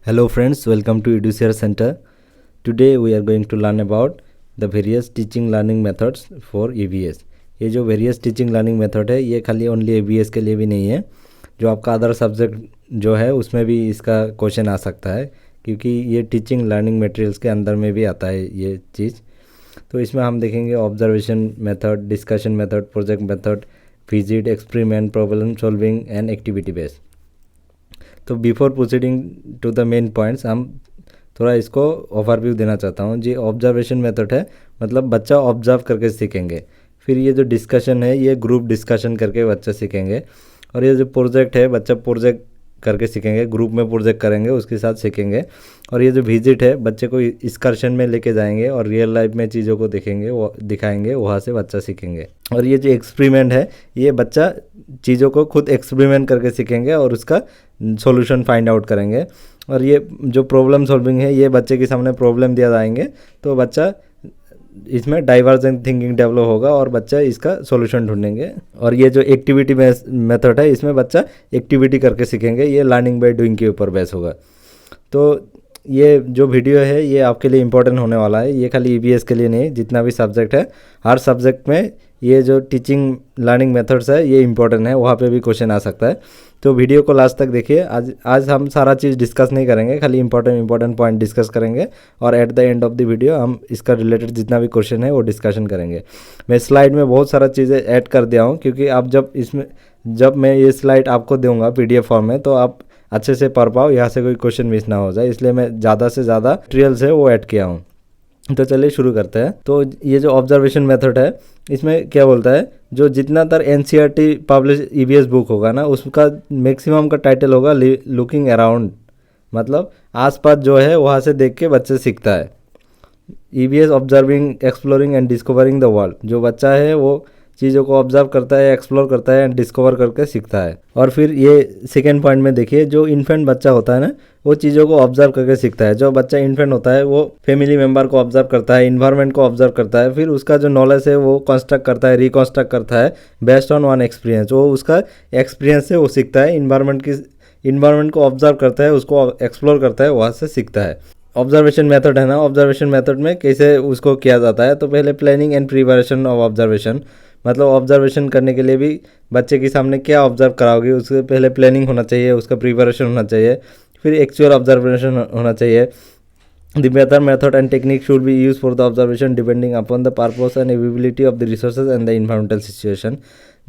Hello friends, welcome to Edushare Center. Today we are going to learn about the various teaching learning methods for EVS. ये जो various teaching learning method है ये खाली only EVS के लिए भी नहीं है, जो आपका अदर सब्जेक्ट जो है उसमें भी इसका क्वेश्चन आ सकता है, क्योंकि ये टीचिंग लर्निंग मटेरियल्स के अंदर में भी आता है ये चीज़। तो इसमें हम देखेंगे observation method, discussion method, project method, visit, experiment, problem solving and activity based. तो before proceeding to the main points हम थोड़ा इसको ओवरव्यू देना चाहता हूँ जी। ऑब्जर्वेशन मेथड है, मतलब बच्चा ऑब्जर्व करके सीखेंगे। फिर ये जो डिस्कशन है ये ग्रुप डिस्कशन करके बच्चा सीखेंगे। और ये जो प्रोजेक्ट है बच्चा प्रोजेक्ट करके सीखेंगे, ग्रुप में प्रोजेक्ट करेंगे उसके साथ सीखेंगे। और ये जो विजिट है बच्चे को एक्सकर्शन में लेके जाएंगे और रियल लाइफ में चीज़ों को देखेंगे, वो दिखाएंगे, वहाँ से बच्चा सीखेंगे। और ये जो एक्सपेरिमेंट है ये बच्चा चीज़ों को खुद एक्सपेरिमेंट करके सीखेंगे और उसका सॉल्यूशन फाइंड आउट करेंगे। और ये जो प्रॉब्लम सॉल्विंग है ये बच्चे के सामने प्रॉब्लम दिया जाएंगे तो बच्चा इसमें डाइवर्जेंट थिंकिंग डेवलप होगा और बच्चा इसका सॉल्यूशन ढूंढेंगे। और ये जो एक्टिविटी मेथड है इसमें बच्चा एक्टिविटी करके सीखेंगे, ये लर्निंग बाय डूइंग के ऊपर बेस होगा। तो ये जो वीडियो है ये आपके लिए इम्पोर्टेंट होने वाला है, ये खाली EVS के लिए नहीं, जितना भी सब्जेक्ट है हर सब्जेक्ट में ये जो टीचिंग लर्निंग मेथड्स है ये इम्पोर्टेंट है, वहाँ पे भी क्वेश्चन आ सकता है। तो वीडियो को लास्ट तक देखिए। आज हम सारा चीज़ डिस्कस नहीं करेंगे, खाली इंपॉर्टेंट पॉइंट डिस्कस करेंगे और at the end of the video हम इसका रिलेटेड जितना भी क्वेश्चन है वो डिस्कशन करेंगे। मैं स्लाइड में बहुत सारा चीज़ें ऐड कर दिया हूँ, क्योंकि आप जब मैं ये स्लाइड आपको दूंगा PDF फॉर्म में तो आप अच्छे से पढ़ पाओ, यहाँ से कोई क्वेश्चन मिस ना हो जाए, इसलिए मैं ज़्यादा से ज़्यादा मटेरियल्स है वो ऐड किया हूँ। तो चलिए शुरू करते हैं। तो ये जो ऑब्जर्वेशन मेथड है इसमें क्या बोलता है, जो जितनातर NCERT पब्लिश EVS बुक होगा ना उसका मैक्सिमम का टाइटल होगा लुकिंग अराउंड, मतलब आसपास जो है वहाँ से देख के बच्चे सीखता है। EVS observing, exploring and discovering the world, जो बच्चा है वो चीज़ों को ऑब्जर्व करता है, एक्सप्लोर करता है एंड डिस्कवर करके सीखता है। और फिर ये सेकेंड पॉइंट में देखिए, जो इन्फेंट बच्चा होता है ना वो चीज़ों को ऑब्जर्व करके सीखता है। जो बच्चा इन्फेंट होता है वो फैमिली मेम्बर को ऑब्जर्व करता है, इन्वायरमेंट को ऑब्जर्व करता है, फिर उसका जो नॉलेज है वो कंस्ट्रक्ट करता है, रिकॉन्स्ट्रक्ट करता है बेस्ड ऑन वन एक्सपीरियंस। वो उसका एक्सपीरियंस से वो सीखता है, इन्वायरमेंट को ऑब्जर्व करता है, उसको एक्सप्लोर करता है, वहाँ से सीखता है। ऑब्जर्वेशन मेथड है ना, ऑब्जर्वेशन मेथड में कैसे उसको किया जाता है, तो पहले planning and preparation of observation, मतलब ऑब्जर्वेशन करने के लिए भी बच्चे के सामने क्या ऑब्जर्व कराओगे उससे पहले प्लानिंग होना चाहिए, उसका प्रिपरेशन होना चाहिए, फिर एक्चुअल ऑब्जर्वेशन होना चाहिए। The method and technique should be use for the observation depending upon the purpose and availability of the resources and the environmental situation.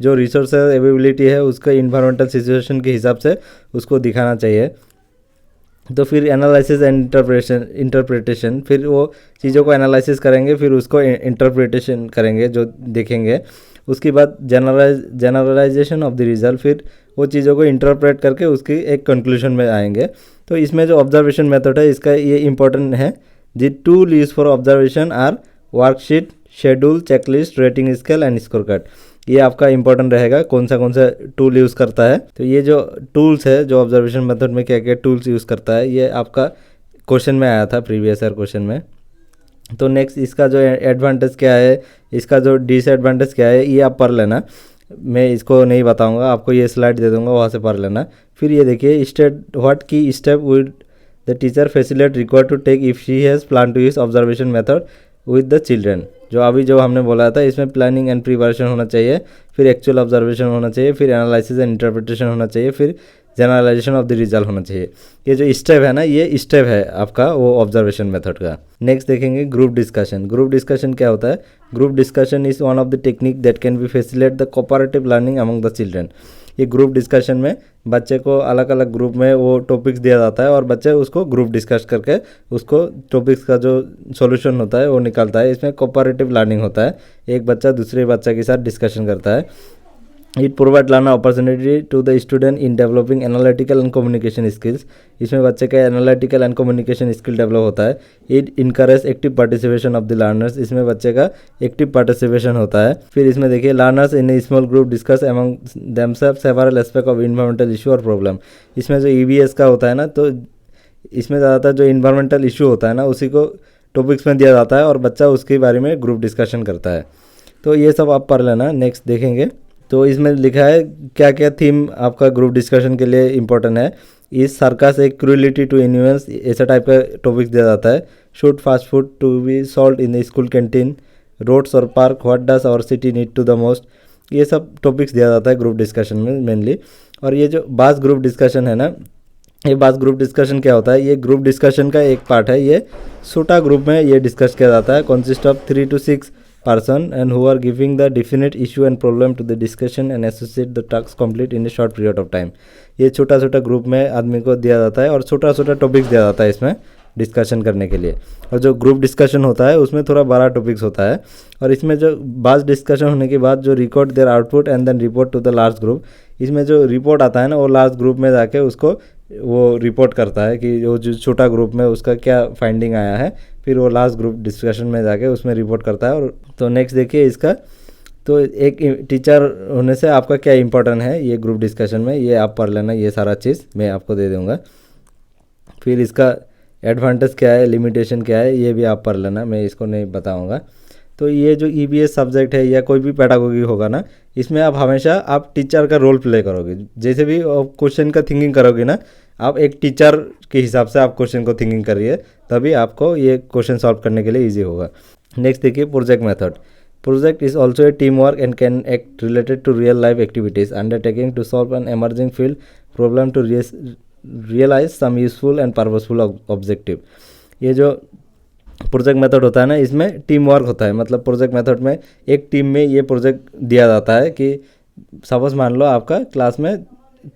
जो रिसोर्सेज अवेबिलिटी है उसका इन्वायरमेंटल सिचुएशन के हिसाब से उसको दिखाना चाहिए। तो फिर एनालिसिस एंड इंटरप्रिटेशन, फिर वो चीज़ों को एनालिसिस करेंगे, फिर उसको इंटरप्रिटेशन करेंगे जो देखेंगे। उसके बाद जनरलाइजेशन ऑफ द रिजल्ट, फिर वो चीज़ों को इंटरप्रेट करके उसकी एक कंक्लूजन में आएंगे। तो इसमें जो ऑब्जर्वेशन मेथड है इसका ये इंपॉर्टेंट है। The tool use for observation are worksheet, schedule, checklist, rating scale and score card. ये आपका इंपॉर्टेंट रहेगा कौन सा टूल यूज़ करता है। तो ये जो टूल्स है, जो ऑब्जर्वेशन मेथड में क्या क्या टूल्स यूज़ करता है, ये आपका क्वेश्चन में आया था प्रीवियस ईयर क्वेश्चन में। तो नेक्स्ट इसका जो एडवांटेज क्या है, इसका जो डिसएडवांटेज क्या है, ये आप पढ़ लेना, मैं इसको नहीं बताऊंगा, आपको ये स्लाइड दे दूंगा, वहाँ से पढ़ लेना। फिर ये देखिए what key step would the teacher facilitate required to take if she has plan to use observation method with the children. जो हमने बोला था इसमें प्लानिंग एंड प्रिपरेशन होना चाहिए, फिर एक्चुअल ऑब्जर्वेशन होना चाहिए, फिर एनालिसिस एंड इंटरप्रिटेशन होना चाहिए, फिर जनरलाइजेशन ऑफ द रिजल्ट होना चाहिए। ये जो स्टेप है ना, ये स्टेप है आपका वो ऑब्जर्वेशन मेथड का। नेक्स्ट देखेंगे ग्रुप डिस्कशन। ग्रुप डिस्कशन क्या होता है? Group discussion is one of the technique that can be facilitate the cooperative learning among the children. ये ग्रुप डिस्कशन में बच्चे को अलग अलग ग्रुप में वो टॉपिक्स दिया जाता है और बच्चे उसको ग्रुप डिस्कस करके उसको टॉपिक्स का जो सॉल्यूशन होता है वो निकालता है। इसमें कोऑपरेटिव लर्निंग होता है, एक बच्चा दूसरे बच्चा के साथ डिस्कशन करता है। It provide learner opportunity to the student in developing analytical and communication skills. इसमें बच्चे का analytical and communication skill develop होता है। It encourage active participation of the learners, इसमें बच्चे का एक्टिव पार्टिसिपेशन होता है। फिर इसमें देखिए learners in a small group discuss among themselves several aspect of environmental issue और प्रॉब्लम। इसमें जो EVS का होता है ना, तो इसमें ज़्यादातर जो इन्वायरमेंटल इशू होता है ना उसी को टॉपिक्स में दिया जाता है और बच्चा उसके बारे में ग्रुप डिस्कशन करता है। तो ये सब आप पढ़ लेना। नेक्स्ट देखेंगे तो इसमें लिखा है क्या क्या थीम आपका ग्रुप डिस्कशन के लिए इम्पोर्टेंट है। इस सर्कस एक क्रूलिटी टू एनिमल्स, ऐसा टाइप का टॉपिक्स दिया जाता है। Should fast food to be sold in the school canteen, roads और park, what does our city need to the most, ये सब टॉपिक्स दिया जाता है ग्रुप डिस्कशन में मेनली। और ये जो बास ग्रुप डिस्कशन है ना, ये बास ग्रुप डिस्कशन क्या होता है, ये ग्रुप डिस्कशन का एक पार्ट है। ये छोटा ग्रुप में ये डिस्कस किया जाता है, consist of 3 to 6 person and who are giving the definite issue and problem to the discussion and associate the task complete in a short period of time। ये छोटा छोटा ग्रुप में आदमी को दिया जाता है और छोटा छोटा टॉपिक्स दिया जाता है इसमें डिस्कशन करने के लिए। और जो ग्रुप डिस्कशन होता है उसमें थोड़ा बड़ा टॉपिक्स होता है। और इसमें जो बास डिस्कशन होने के बाद जो record their output and then report to the large group, इसमें जो रिपोर्ट आता है ना वो लार्ज ग्रुप में जाके उसको वो रिपोर्ट करता है कि वो जो छोटा ग्रुप में उसका क्या फाइंडिंग आया है, फिर वो लास्ट ग्रुप डिस्कशन में जाके उसमें रिपोर्ट करता है। और तो नेक्स्ट देखिए इसका, तो एक टीचर होने से आपका क्या इंपॉर्टेंट है ये ग्रुप डिस्कशन में, ये आप पढ़ लेना, ये सारा चीज़ मैं आपको दे दूँगा। फिर इसका एडवांटेज क्या है, लिमिटेशन क्या है, ये भी आप पढ़ लेना, मैं इसको नहीं बताऊँगा। तो ये जो ईवीएस सब्जेक्ट है या कोई भी पेडागोगी होगा ना, इसमें आप हमेशा आप टीचर का रोल प्ले करोगे। जैसे भी क्वेश्चन का थिंकिंग करोगे ना, आप एक टीचर के हिसाब से आप क्वेश्चन को थिंकिंग करिए, तभी आपको ये क्वेश्चन सॉल्व करने के लिए ईजी होगा। नेक्स्ट देखिए project method. Project is also a team work and can act related to real life activities undertaking to solve an emerging field problem to realise some useful and purposeful objective. ये जो project method होता है ना, इसमें team work होता है। मतलब project method में एक टीम में ये प्रोजेक्ट दिया जाता है कि सपोज मान लो आपका क्लास में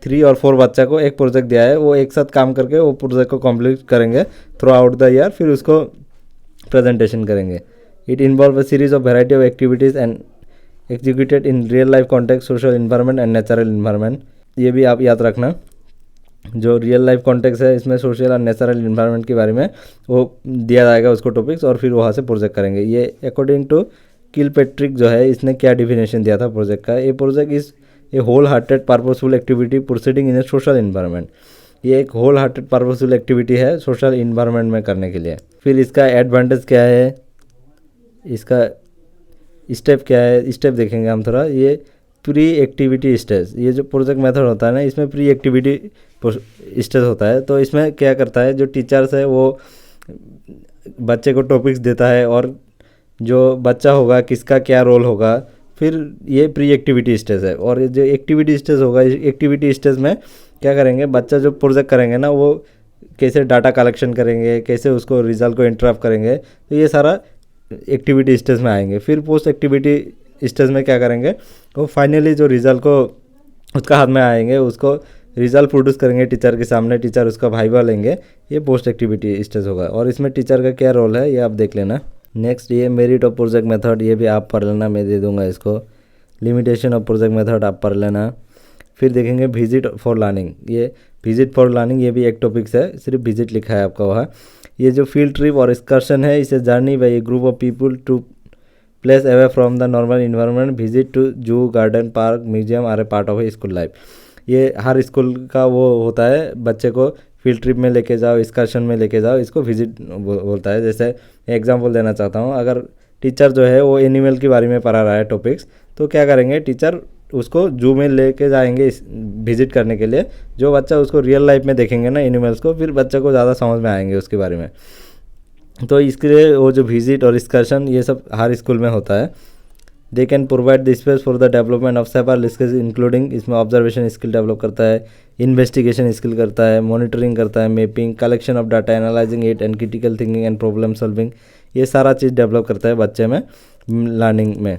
3 और 4 बच्चा को एक प्रोजेक्ट दिया है, वो एक साथ काम करके वो प्रोजेक्ट को कंप्लीट करेंगे थ्रू आउट द ईयर, फिर उसको प्रेजेंटेशन करेंगे। It involve a series of variety of activities and executed in real life context, social environment and natural environment. ये भी आप याद रखना, जो रियल लाइफ कॉन्टेक्स्ट है इसमें सोशल और नेचुरल इन्वायरमेंट के बारे में वो दिया जाएगा उसको टॉपिक्स, और फिर वहाँ से प्रोजेक्ट करेंगे। ये अकॉर्डिंग टू किलपेट्रिक जो है, इसने क्या डिफिनेशन दिया था प्रोजेक्ट का, ये project is a whole hearted purposeful activity proceeding in a social environment. ये एक होल हार्टेड पर्पसफुल एक्टिविटी है सोशल इन्वायरमेंट में करने के लिए। फिर इसका एडवांटेज क्या है, इसका स्टेप क्या है, स्टेप देखेंगे हम थोड़ा। ये प्री एक्टिविटी स्टेज, ये जो प्रोजेक्ट मेथड होता है ना, इसमें प्री एक्टिविटी स्टेज होता है। तो इसमें क्या करता है, जो टीचर्स है वो बच्चे को टॉपिक्स देता है और जो बच्चा होगा किसका क्या रोल होगा, फिर ये प्री एक्टिविटी स्टेज है। और जो एक्टिविटी स्टेज होगा, एक्टिविटी स्टेज में क्या करेंगे, बच्चा जो प्रोजेक्ट करेंगे ना वो कैसे डाटा कलेक्शन करेंगे, कैसे उसको रिजल्ट को इंटरप्ट करेंगे, तो ये सारा एक्टिविटी स्टेज में आएंगे। फिर पोस्ट एक्टिविटी स्टेज में क्या करेंगे, वो फाइनली जो रिजल्ट को उसका हाथ में आएंगे, उसको रिजल्ट प्रोड्यूस करेंगे टीचर के सामने, टीचर उसका वाइवा लेंगे। ये पोस्ट एक्टिविटी स्टेज होगा। और इसमें टीचर का क्या रोल है ये आप देख लेना। नेक्स्ट ये मेरिट ऑफ प्रोजेक्ट मेथड, ये भी आप पढ़ लेना, मैं दे दूंगा इसको। लिमिटेशन ऑफ प्रोजेक्ट मेथड आप पढ़ लेना। फिर देखेंगे विजिट फॉर लर्निंग, ये विजिट फॉर लर्निंग ये भी एक टॉपिक्स है, सिर्फ विजिट लिखा है आपका वहाँ। ये जो फील्ड ट्रिप और एक्सकर्शन है, इसे journey by a group of people to place away from the normal environment, visit to zoo, garden, park, museum are a part of a school life. ये हर स्कूल का वो होता है, बच्चे को फील्ड ट्रिप में लेके जाओ, एक्सकर्शन में लेके जाओ, इसको विजिट बोलता है। जैसे एग्जांपल देना चाहता हूँ, अगर टीचर जो है वो एनिमल के बारे में पढ़ा रहा है टॉपिक्स, तो क्या करेंगे, टीचर उसको जू में लेके जाएंगे विजिट करने के लिए। जो बच्चा उसको रियल लाइफ में देखेंगे ना एनिमल्स को, फिर बच्चे को ज़्यादा समझ में आएंगे उसके बारे में। तो इसके लिए वो जो विजिट और एक्सकर्शन ये सब हर स्कूल में होता है। They can provide the space for the development of several skills including, इसमें ऑब्जर्वेशन स्किल डेवलप करता है, इन्वेस्टिगेशन स्किल करता है, मॉनिटरिंग करता है, mapping, collection of data, analysing it and critical thinking and problem solving, ये सारा चीज़ डेवलप करता है बच्चे में लर्निंग में।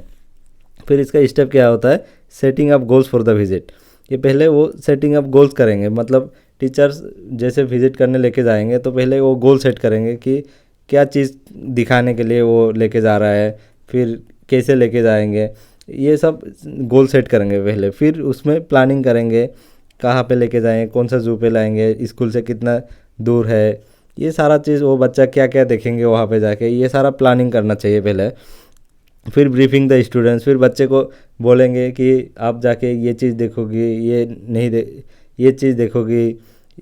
फिर इसका स्टेप क्या होता है, setting up goals for the visit. ये पहले वो सेटिंग अप गोल्स करेंगे, मतलब टीचर्स जैसे विजिट करने लेके जाएंगे तो पहले वो गोल सेट करेंगे कि क्या चीज़ दिखाने के लिए वो लेके जा रहा है, फिर कैसे लेके जाएंगे, ये सब गोल सेट करेंगे पहले। फिर उसमें प्लानिंग करेंगे, कहाँ पे लेके जाएंगे, कौन सा जू पे लाएंगे, स्कूल से कितना दूर है, ये सारा चीज़ वो बच्चा क्या क्या देखेंगे वहाँ पे जाके, ये सारा प्लानिंग करना चाहिए पहले। फिर ब्रीफिंग द स्टूडेंट्स, फिर बच्चे को बोलेंगे कि आप जाके ये चीज़ देखोगी, ये नहीं ये चीज़ देखोगी,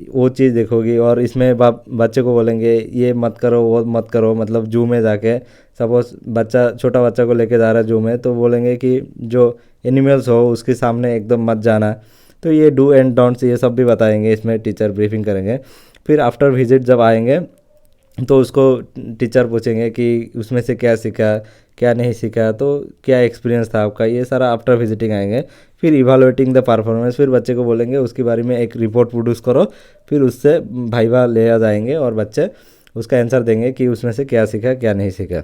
वो चीज़ देखोगी। और इसमें बच्चे को बोलेंगे ये मत करो वो मत करो, मतलब जू में जाके सपोज बच्चा छोटा बच्चा को लेके जा रहा है जू में, तो बोलेंगे कि जो एनिमल्स हो उसके सामने एकदम मत जाना, तो ये डू एंड डोंट्स ये सब भी बताएंगे, इसमें टीचर ब्रीफिंग करेंगे। फिर आफ्टर विजिट जब आएंगे तो उसको टीचर पूछेंगे कि उसमें से क्या सीखा, क्या नहीं सीखा, तो क्या एक्सपीरियंस था आपका, ये सारा आफ्टर विजिटिंग आएंगे। फिर इवालुएटिंग द परफॉर्मेंस, फिर बच्चे को बोलेंगे उसके बारे में एक रिपोर्ट प्रोड्यूस करो, फिर उससे भाईवा ले आ जाएंगे और बच्चे उसका आंसर देंगे कि उसमें से क्या सीखा क्या नहीं सीखा।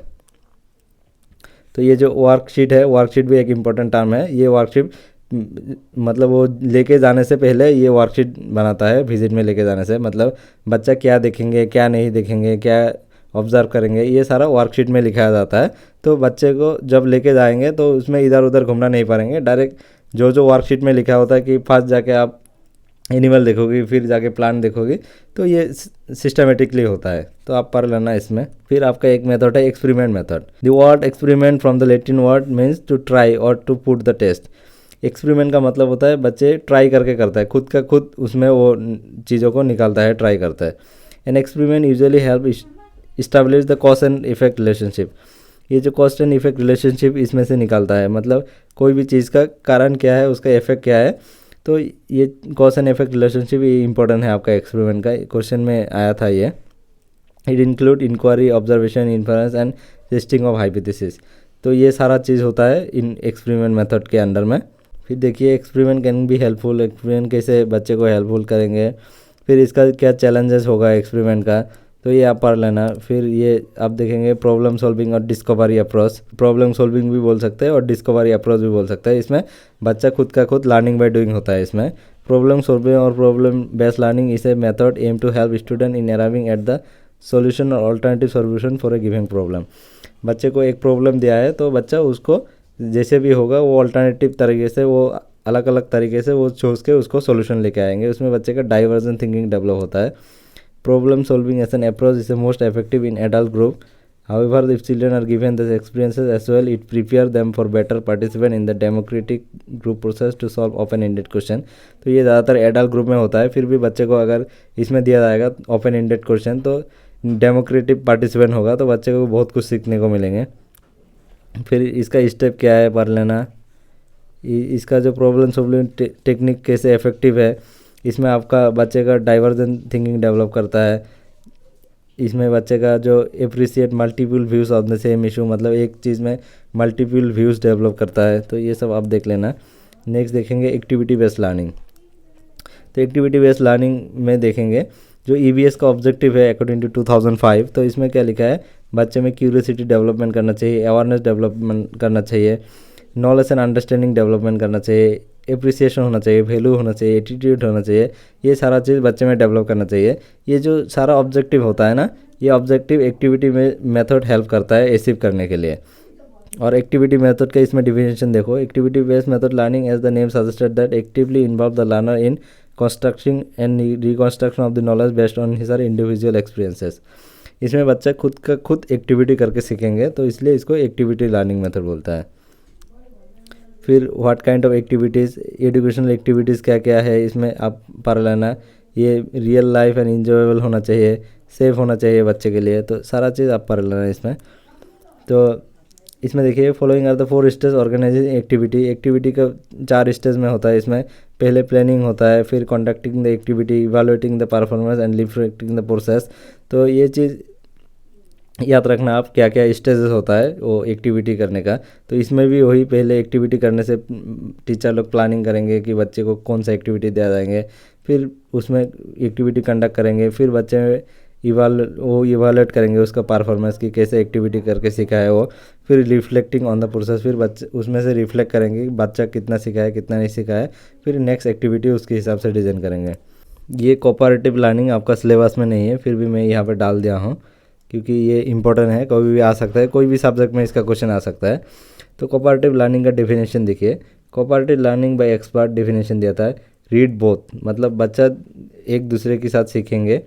तो ये जो वर्कशीट है, वर्कशीट भी एक इम्पोर्टेंट टर्म है। ये वर्कशीट मतलब वो लेके जाने से पहले ये वर्कशीट बनाता है, विजिट में लेके जाने से मतलब बच्चा क्या देखेंगे क्या नहीं देखेंगे, क्या ऑब्ज़र्व करेंगे, ये सारा वर्कशीट में लिखाया जाता है। तो बच्चे को जब लेके जाएंगे तो उसमें इधर उधर घूमना नहीं पाएंगे, डायरेक्ट जो जो वर्कशीट में लिखा होता है कि फर्स्ट जाके आप एनिमल देखोगी, फिर जाके प्लांट देखोगी, तो ये सिस्टमेटिकली होता है, तो आप पढ़ लेना इसमें। फिर आपका एक मेथड है experiment method. The word experiment from the Latin word means to try और to put the test. Experiment का मतलब होता है बच्चे ट्राई करके करता है, खुद का खुद उसमें वो चीज़ों को निकालता है, ट्राई करता है। N experiment usually help establish the cause and effect relationship. ये जो कॉज एंड इफेक्ट रिलेशनशिप इसमें से निकालता है, मतलब कोई भी चीज़ का कारण क्या है, उसका इफेक्ट क्या है, तो ये कॉज एंड इफेक्ट रिलेशनशिप ये इंपॉर्टेंट है आपका एक्सपेरिमेंट का। क्वेश्चन में आया था ये। It include inquiry, observation, inference and testing of hypothesis. तो ये सारा चीज़ होता है इन एक्सपेरिमेंट मेथड के अंडर में। फिर देखिए experiment can be helpful, experiment कैसे बच्चे को हेल्पफुल करेंगे, फिर इसका क्या चैलेंजेस होगा एक्सपेरिमेंट का, तो ये आप पढ़ लेना। फिर ये आप देखेंगे प्रॉब्लम सॉल्विंग और डिस्कवरी अप्रोच। प्रॉब्लम सॉल्विंग भी बोल सकते हैं और डिस्कवरी अप्रोच भी बोल सकते हैं। इसमें बच्चा खुद का खुद लर्निंग बाय डूइंग होता है। इसमें प्रॉब्लम सॉल्विंग और problem based learning is a method aim to help student in arriving at the solution और alternative solution for a given problem. बच्चे को एक प्रॉब्लम दिया है तो बच्चा उसको जैसे भी होगा वो अल्टरनेटिव तरीके से, वो अलग अलग तरीके से वो सोच के उसको सॉल्यूशन लेके आएंगे। उसमें बच्चे का डाइवर्जेंट थिंकिंग डेवलप होता है। Problem solving as an approach is the most effective in adult group. However, if children are given these experiences as well, it prepares them for better participate in the democratic group process to solve open-ended question. तो ये ज़्यादातर adult group में होता है। फिर भी बच्चे को अगर इसमें दिया जाएगा ओपन एंडेड क्वेश्चन तो डेमोक्रेटिक पार्टिसिपेंट होगा, तो बच्चे को बहुत कुछ सीखने को मिलेंगे। फिर इसका स्टेप क्या है पढ़ लेना। इसका जो प्रॉब्लम सॉल्विंग टेक्निक कैसे इफेक्टिव है, इसमें आपका बच्चे का डाइवर्जेंट थिंकिंग डेवलप करता है। इसमें बच्चे का जो appreciate multiple views of the same issue, मतलब एक चीज़ में मल्टीपल व्यूज़ डेवलप करता है। तो ये सब आप देख लेना। नेक्स्ट देखेंगे एक्टिविटी बेस्ड लर्निंग। तो एक्टिविटी बेस्ड लर्निंग में देखेंगे जो EVS का ऑब्जेक्टिव है अकॉर्डिंग टू 2005, तो इसमें क्या लिखा है, बच्चे में क्यूरियोसिटी डेवलपमेंट करना चाहिए, अवेयरनेस डेवलपमेंट करना चाहिए, नॉलेज एंड अंडरस्टैंडिंग डेवलपमेंट करना चाहिए, एप्रिसिएशन होना चाहिए, वैल्यू होना चाहिए, एटीट्यूड होना चाहिए, ये सारा चीज़ बच्चे में डेवलप करना चाहिए। ये जो सारा ऑब्जेक्टिव होता है ना, ये ऑब्जेक्टिव एक्टिविटी में मेथड हेल्प करता है अचीव करने के लिए। और एक्टिविटी मेथड का इसमें डिफिनेशन देखो। Activity based method learning as the name suggested that actively involve the learner in constructing and reconstruction of the knowledge based on his individual experiences. इसमें बच्चा खुद का खुद एक्टिविटी करके सीखेंगे, तो इसलिए इसको एक्टिविटी लर्निंग मेथड बोलता है। फिर what kind of activities, educational activities क्या क्या है इसमें आप पढ़ लेना। ये रियल लाइफ एंड इंजॉयबल होना चाहिए, सेफ होना चाहिए बच्चे के लिए, तो सारा चीज़ आप पढ़ लेना इसमें। तो इसमें देखिए following are the 4 stage organising activity. Activity का 4 स्टेज में होता है। इसमें पहले प्लानिंग होता है, फिर conducting the activity, evaluating the performance and reflecting the process. तो ये चीज़ याद रखना आप क्या क्या स्टेजेस होता है वो एक्टिविटी करने का। तो इसमें भी वही पहले एक्टिविटी करने से टीचर लोग प्लानिंग करेंगे कि बच्चे को कौन सा एक्टिविटी दिया जाएंगे, फिर उसमें एक्टिविटी कंडक्ट करेंगे, फिर बच्चे इवालुएट करेंगे उसका परफॉर्मेंस की कैसे एक्टिविटी करके सीखा है वो, फिर रिफ्लेक्टिंग ऑन द प्रोसेस, फिर बच्चे उसमें से रिफ्लेक्ट करेंगे कि बच्चा कितना सीखा है कितना नहीं सीखा है, फिर नेक्स्ट एक्टिविटी उसके हिसाब से डिज़ाइन करेंगे। ये कोऑपरेटिव लर्निंग आपका सिलेबस में नहीं है, फिर भी मैं यहाँ पर डाल दिया हूँ क्योंकि ये इंपॉर्टेंट है, कभी भी आ सकता है, कोई भी सब्जेक्ट में इसका क्वेश्चन आ सकता है। तो कोऑपरेटिव लर्निंग का डेफिनेशन देखिए। Cooperative learning by expert definition दिया था रीड बोथ, मतलब बच्चा एक दूसरे के साथ सीखेंगे।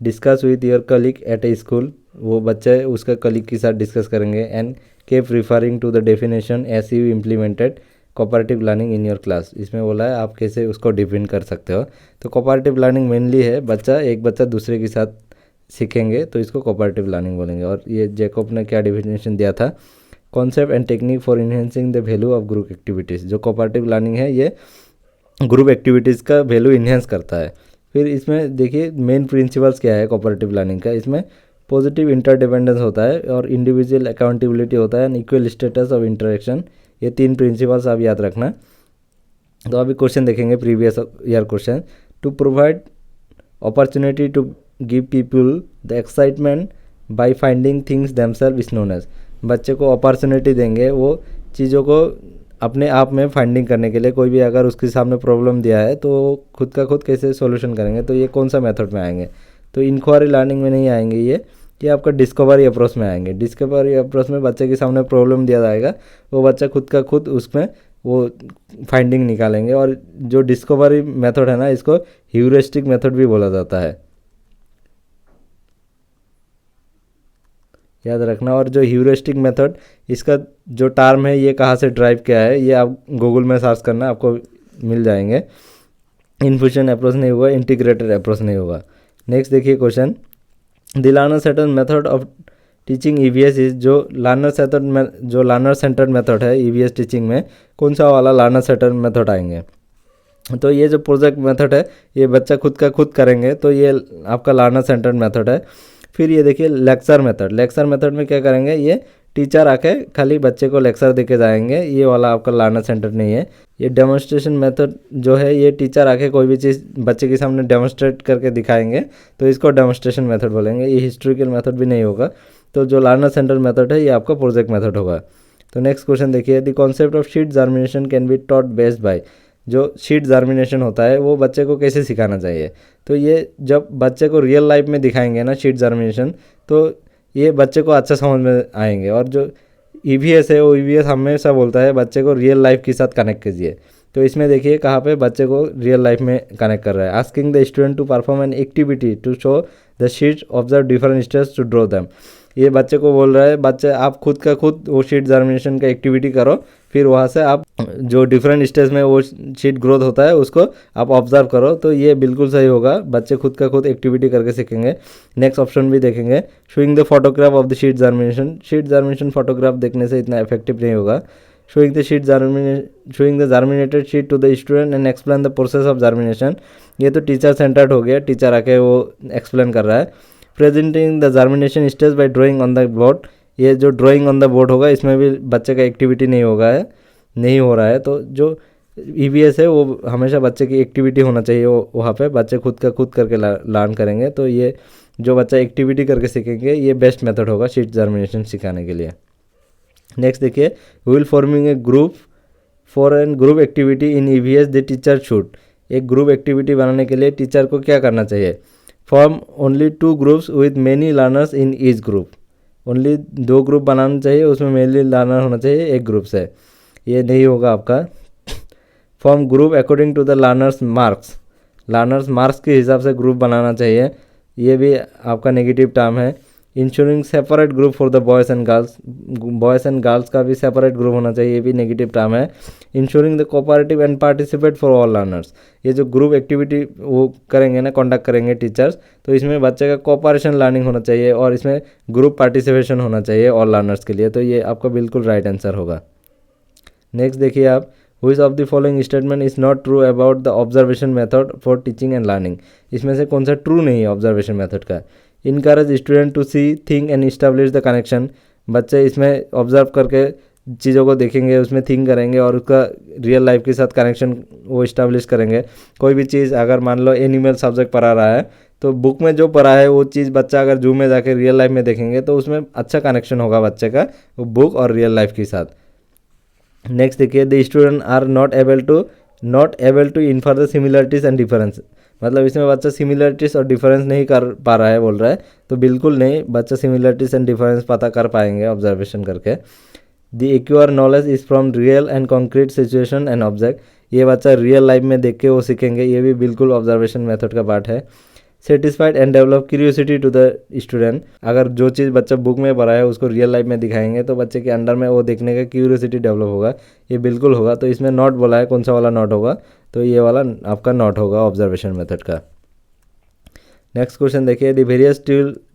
Discuss with your colleague at a school, वो बच्चा उसका कलीग के साथ डिस्कस करेंगे। And keep referring to the definition as you implemented cooperative learning in your class. इसमें बोला है आप कैसे उसको डिफाइन कर सकते हो। तो कोऑपरेटिव लर्निंग मेनली है एक बच्चा दूसरे के साथ सीखेंगे, तो इसको कोऑपरेटिव लर्निंग बोलेंगे। और ये जैकब ने क्या डेफिनेशन दिया था, concept and technique for enhancing the value of group activities. जो कोऑपरेटिव लर्निंग है ये ग्रुप एक्टिविटीज़ का वैल्यू इन्हेंस करता है। फिर इसमें देखिए मेन प्रिंसिपल्स क्या है कोऑपरेटिव लर्निंग का। इसमें पॉजिटिव इंटरडिपेंडेंस होता है और इंडिविजुअल अकाउंटेबिलिटी होता है and equal status of interaction. ये 3 प्रिंसिपल्स आप याद रखना। तो अभी क्वेश्चन देखेंगे previous year question. To provide opportunity to give people the excitement by finding things themselves is known as. बच्चे को अपॉर्चुनिटी देंगे वो चीज़ों को अपने आप में फाइंडिंग करने के लिए। कोई भी अगर उसके सामने प्रॉब्लम दिया है तो खुद का खुद कैसे सॉल्यूशन करेंगे, तो ये कौन सा मेथड में आएंगे? तो इंक्वायरी लर्निंग में नहीं आएंगे ये आपका डिस्कवरी अप्रोच में आएंगे। डिस्कवरी अप्रोच में बच्चे के सामने प्रॉब्लम दिया जाएगा, वो बच्चा खुद का खुद उसमें वो फाइंडिंग निकालेंगे। और जो डिस्कवरी मेथड है ना, इसको ह्यूरिस्टिक मेथड भी बोला जाता है, याद रखना। और जो ह्यूरिस्टिक मेथड, इसका जो टर्म है ये कहाँ से ड्राइव किया है ये आप गूगल में सर्च करना, आपको मिल जाएंगे। इन्फ्यूजन अप्रोच नहीं होगा, इंटीग्रेटेड अप्रोच नहीं होगा। नेक्स्ट देखिए question. The learner centred method of teaching EVS is. जो लर्नर सेंटर्ड मेथड है ईवीएस टीचिंग में, कौन सा वाला लर्नर सेंटर्ड मेथड आएंगे? तो ये जो प्रोजेक्ट मेथड है ये बच्चा खुद का खुद करेंगे, तो ये आपका लर्नर सेंटर्ड मेथड है। फिर ये देखिए लेक्चर मेथड। लेक्चर मेथड में क्या करेंगे, ये टीचर आके खाली बच्चे को लेक्चर दे के जाएंगे, ये वाला आपका लर्नर सेंटर्ड नहीं है। ये डेमोन्स्ट्रेशन मेथड जो है, ये टीचर आके कोई भी चीज़ बच्चे के सामने डेमोन्स्ट्रेट करके दिखाएंगे, तो इसको डेमोन्स्ट्रेशन मेथड बोलेंगे। ये हिस्टोरिकल मेथड भी नहीं होगा। तो जो लर्नर सेंटर्ड मेथड है ये आपका प्रोजेक्ट मेथड होगा। तो नेक्स्ट क्वेश्चन देखिए। The concept of seed germination can be taught based by. जो सीड जर्मिनेशन होता है वो बच्चे को कैसे सिखाना चाहिए? तो ये जब बच्चे को रियल लाइफ में दिखाएंगे ना सीड जर्मिनेशन, तो ये बच्चे को अच्छा समझ में आएंगे। और जो ईवीएस है वो ईवीएस हमेशा बोलता है बच्चे को रियल लाइफ के साथ कनेक्ट कीजिए। तो इसमें देखिए कहाँ पे बच्चे को रियल लाइफ में कनेक्ट कर रहा है। Asking the student to perform an activity to show the sheets observe different steps to draw them. ये बच्चे को बोल रहा है बच्चे आप खुद का खुद वो शीट जर्मिनेशन का एक्टिविटी करो, फिर वहाँ से आप जो डिफरेंट स्टेज में वो शीट ग्रोथ होता है उसको आप ऑब्जर्व करो। तो ये बिल्कुल सही होगा, बच्चे खुद का खुद एक्टिविटी करके सीखेंगे। नेक्स्ट ऑप्शन भी देखेंगे, showing the photograph of the sheet germination. Sheet germination photograph देखने से इतना इफेक्टिव नहीं होगा। Showing the germinated sheet to the student and explain the process of germination. ये तो टीचर सेंटर्ड हो गया, टीचर आके वो एक्सप्लेन कर रहा है। Presenting the germination stage by drawing on the board. ये जो ड्राइंग ऑन द बोर्ड होगा इसमें भी बच्चे का एक्टिविटी नहीं हो रहा है। तो जो ईवीएस है वो हमेशा बच्चे की एक्टिविटी होना चाहिए, वहाँ पे बच्चे खुद का खुद करके लर्न करेंगे। तो ये जो बच्चा एक्टिविटी करके सीखेंगे ये बेस्ट मेथड होगा सीट जर्मिनेशन सिखाने के लिए। नेक्स्ट देखिए, while forming a group for an group activity in EVS the teacher should. एक ग्रुप एक्टिविटी बनाने के लिए टीचर को क्या करना चाहिए? Form only 2 groups with many learners in each group. Only 2 group बनाना चाहिए, उसमें मेनली लर्नर होना चाहिए एक ग्रुप से। ये नहीं होगा आपका। Form group according to the learners marks के हिसाब से ग्रुप बनाना चाहिए, ये भी आपका नेगेटिव टर्म है। Ensuring separate group for the boys and girls का भी सेपरेट ग्रुप होना चाहिए, ये भी नेगेटिव टर्म है। Ensuring the cooperative and participate for all learners. ये जो ग्रुप एक्टिविटी वो करेंगे ना, कंडक्ट करेंगे टीचर्स, तो इसमें बच्चे का कोऑपरेशन लर्निंग होना चाहिए और इसमें ग्रुप पार्टिसिपेशन होना चाहिए ऑल लर्नर्स के लिए। तो ये आपका बिल्कुल राइट आंसर होगा। नेक्स्ट देखिए आप, which of the following statement is not true about the observation method for teaching and learning. इसमें से कौन सा ट्रू नहीं है ऑब्जर्वेशन मेथड का? Encourage student to see think and establish the connection. बच्चे इसमें ऑब्जर्व करके चीज़ों को देखेंगे, उसमें थिंक करेंगे और उसका रियल लाइफ के साथ कनेक्शन वो इस्टेब्लिश करेंगे। कोई भी चीज़ अगर मान लो एनिमल सब्जेक्ट पढ़ा रहा है, तो बुक में जो पढ़ा है वो चीज़ बच्चा अगर जू में जाके रियल लाइफ में देखेंगे तो उसमें अच्छा कनेक्शन होगा बच्चे का वो बुक और रियल लाइफ के साथ। नेक्स्ट देखिए, the student are not able to infer the similarities and difference. मतलब इसमें बच्चा सिमिलरिटीज और डिफरेंस नहीं कर पा रहा है बोल रहा है, तो बिल्कुल नहीं, बच्चा सिमिलरिटीज एंड डिफरेंस पता कर पाएंगे ऑब्जर्वेशन करके। The acquire knowledge is from real and concrete situation and object. ये बच्चा रियल लाइफ में देख के वो सीखेंगे, ये भी बिल्कुल ऑब्जर्वेशन मेथड का पार्ट है। Satisfied and develop curiosity to the student. अगर जो चीज़ बच्चा बुक में पढ़ा है उसको रियल लाइफ में दिखाएंगे तो बच्चे के अंदर में वो देखने का क्यूरियोसिटी डेवलप होगा, ये बिल्कुल होगा। तो इसमें नॉट बोला है, कौन सा वाला नॉट होगा? तो ये वाला आपका नॉट होगा ऑब्जर्वेशन मेथड का। नेक्स्ट क्वेश्चन देखिए, the various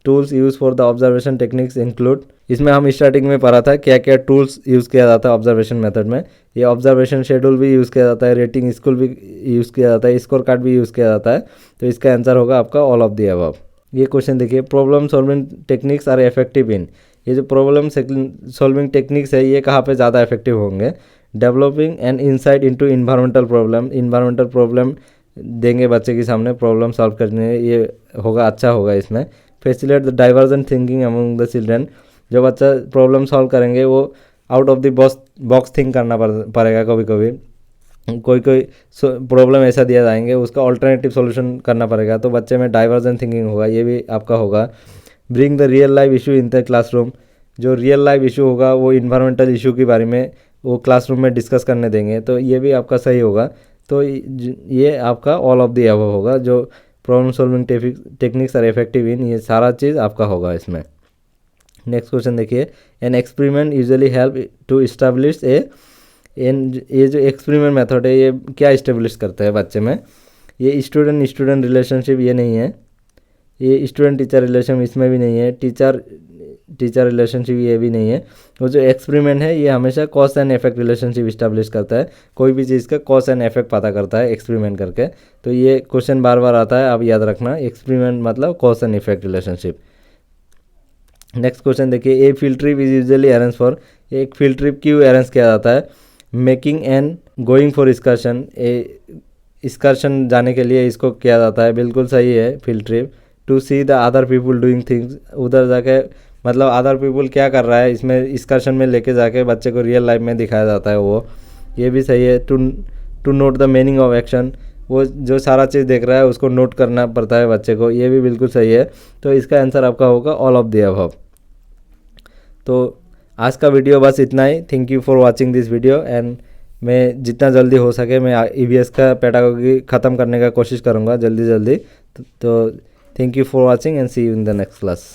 tools use for the observation techniques include. इसमें हम स्टार्टिंग में पढ़ा था क्या क्या टूल्स यूज़ किया जाता है ऑब्जर्वेशन मेथड में। ये ऑब्जर्वेशन शेड्यूल भी यूज़ किया जाता है, रेटिंग स्कूल भी यूज़ किया जाता है, स्कोर कार्ड भी यूज़ किया जाता है। तो इसका आंसर होगा आपका ऑल ऑफ द अबव। ये क्वेश्चन देखिए, problem solving techniques are effective in. ये जो प्रॉब्लम सॉल्विंग टेक्निक्स है ये कहाँ पे ज़्यादा इफेक्टिव होंगे? Developing N insight into environmental problem देंगे बच्चे के सामने प्रॉब्लम सॉल्व करने, ये होगा अच्छा होगा इसमें। Facilitate the divergent thinking among the children. जो बच्चा प्रॉब्लम सॉल्व करेंगे वो out of the box think करना पड़ेगा। कभी कभी कोई प्रॉब्लम ऐसा दिया जाएंगे उसका ऑल्टरनेटिव सॉल्यूशन करना पड़ेगा, तो बच्चे में डाइवर्जेंट थिंकिंग होगा, ये भी आपका होगा। Bring the real life issue in the classroom. जो रियल लाइफ इशू होगा वो इन्वायरमेंटल इशू के बारे में वो क्लासरूम में डिस्कस करने देंगे, तो ये भी आपका सही होगा। तो ये आपका ऑल ऑफ द अबव होगा। जो problem solving techniques are effective in, ये सारा चीज़ आपका होगा इसमें। नेक्स्ट क्वेश्चन देखिए, an experiment usually help to establish ये जो एक्सपेरिमेंट मेथड है ये क्या इस्टेब्लिश करता है बच्चे में? ये स्टूडेंट रिलेशनशिप ये नहीं है, ये स्टूडेंट टीचर रिलेशन इसमें भी नहीं है, टीचर रिलेशनशिप ये भी नहीं है। वो जो एक्सपेरिमेंट है ये हमेशा cause and effect relationship establish करता है, कोई भी चीज़ का कॉज एंड इफेक्ट पता करता है एक्सपेरिमेंट करके। तो ये क्वेश्चन बार बार आता है, आप याद रखना, एक्सपेरिमेंट मतलब cause and effect relationship. Next question देखिए, a field trip is usually arrange for. एक फील्ड ट्रिप क्यों अरेंज किया जाता है? Making and going for excursion. Excursion जाने के लिए इसको किया जाता है, बिल्कुल सही है field trip. To see the other people doing things, उधर जाके मतलब अदर पीपल क्या कर रहा है इसमें एक्सकर्शन में लेके जाके बच्चे को रियल लाइफ में दिखाया जाता है वो, ये भी सही है। To note the meaning of action, वो जो सारा चीज़ देख रहा है उसको नोट करना पड़ता है बच्चे को, ये भी बिल्कुल सही है। तो इसका आंसर आपका होगा ऑल ऑफ द अबव। तो आज का वीडियो बस इतना ही। Thank you for watching this video and मैं जितना जल्दी हो सके मैं ईवीएस का पेडागोजी ख़त्म करने का कोशिश करूँगा जल्दी। तो thank you for watching and see you in the next class.